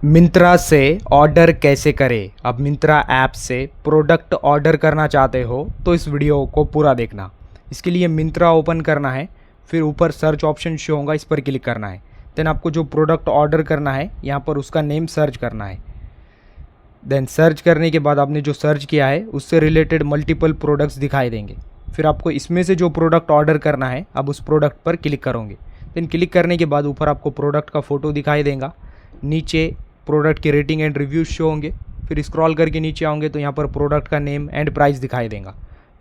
मिंत्रा से ऑर्डर कैसे करें। अब मिंत्रा ऐप से प्रोडक्ट ऑर्डर करना चाहते हो तो इस वीडियो को पूरा देखना। इसके लिए मिंत्रा ओपन करना है, फिर ऊपर सर्च ऑप्शन शो होगा, इस पर क्लिक करना है। देन आपको जो प्रोडक्ट ऑर्डर करना है यहाँ पर उसका नेम सर्च करना है। देन सर्च करने के बाद आपने जो सर्च किया है उससे रिलेटेड मल्टीपल प्रोडक्ट्स दिखाई देंगे। फिर आपको इसमें से जो प्रोडक्ट ऑर्डर करना है अब उस प्रोडक्ट पर क्लिक करोगे। देन क्लिक करने के बाद ऊपर आपको प्रोडक्ट का फ़ोटो दिखाई देगा, नीचे प्रोडक्ट की रेटिंग एंड रिव्यूज़ शो होंगे। फिर स्क्रॉल करके नीचे आओगे तो यहाँ पर प्रोडक्ट का नेम एंड प्राइस दिखाई देगा।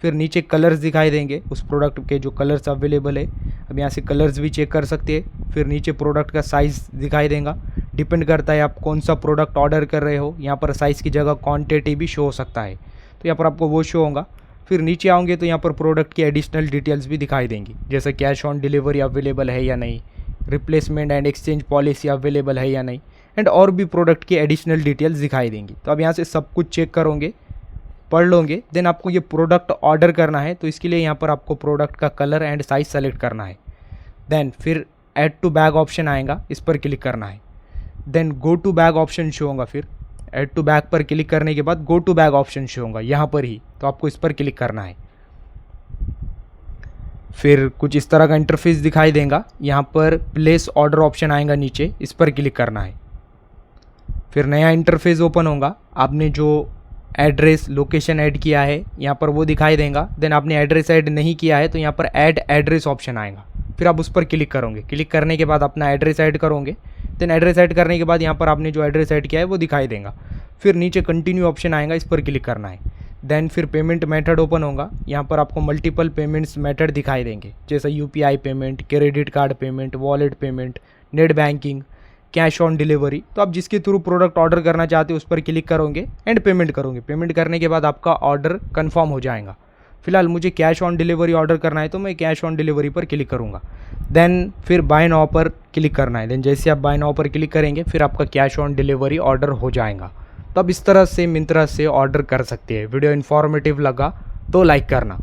फिर नीचे कलर्स दिखाई देंगे, उस प्रोडक्ट के जो कलर्स अवेलेबल है अब यहाँ से कलर्स भी चेक कर सकते हैं। फिर नीचे प्रोडक्ट का साइज़ दिखाई देगा, डिपेंड करता है आप कौन सा प्रोडक्ट ऑर्डर कर रहे हो। यहाँ पर साइज़ की जगह क्वांटिटी भी शो हो सकता है, तो यहाँ पर आपको वो शो होगा। फिर नीचे आओगे तो यहाँ पर प्रोडक्ट की एडिशनल डिटेल्स भी दिखाई देंगी, जैसे कैश ऑन डिलीवरी अवेलेबल है या नहीं, replacement and exchange policy available है या नहीं, एंड और भी प्रोडक्ट की एडिशनल डिटेल्स दिखाई देंगी। तो अब यहाँ से सब कुछ चेक करोगे, पढ़ लोगे। देन आपको ये प्रोडक्ट ऑर्डर करना है, तो इसके लिए यहाँ पर आपको प्रोडक्ट का कलर एंड साइज सेलेक्ट करना है। देन फिर ऐड टू बैग ऑप्शन आएगा, इस पर क्लिक करना है। Then go to bag option show होगा, फिर ऐड टू बैग पर क्लिक करने के बाद go to bag option show होगा यहाँ पर ही, तो आपको इस पर क्लिक करना है। फिर कुछ इस तरह का इंटरफेस दिखाई देगा, यहाँ पर प्लेस ऑर्डर ऑप्शन आएगा नीचे, इस पर क्लिक करना है। फिर नया इंटरफेस ओपन होगा, आपने जो एड्रेस लोकेशन ऐड किया है यहाँ पर वो दिखाई देगा। देन आपने एड्रेस ऐड नहीं किया है तो यहाँ पर ऐड एड्रेस ऑप्शन आएगा, फिर आप उस पर क्लिक करोगे। क्लिक करने के बाद अपना एड्रेस ऐड करोगे। देन एड्रेस ऐड करने के बाद यहाँ पर आपने जो एड्रेस ऐड किया है वो दिखाई देगा। फिर नीचे कंटिन्यू ऑप्शन आएगा, इस पर क्लिक करना है। देन फिर पेमेंट मेथड ओपन होगा, यहाँ पर आपको मल्टीपल पेमेंट्स मेथड दिखाई देंगे, जैसे UPI payment, credit card payment, wallet payment, net banking, cash on delivery. तो आप जिसके थ्रू प्रोडक्ट ऑर्डर करना चाहते हो उस पर क्लिक करोगे एंड पेमेंट करोगे। पेमेंट करने के बाद आपका ऑर्डर कंफर्म हो जाएगा। फिलहाल मुझे कैश ऑन डिलीवरी ऑर्डर करना है तो मैं कैश ऑन डिलीवरी पर क्लिक करूँगा। देन फिर बाय नाउ पर क्लिक करना है। देन जैसे आप बाय नाउ पर क्लिक करेंगे फिर आपका कैश ऑन डिलीवरी ऑर्डर हो जाएगा। तो अब इस तरह से मिंत्रा से ऑर्डर कर सकते हैं। वीडियो इन्फॉर्मेटिव लगा तो लाइक करना।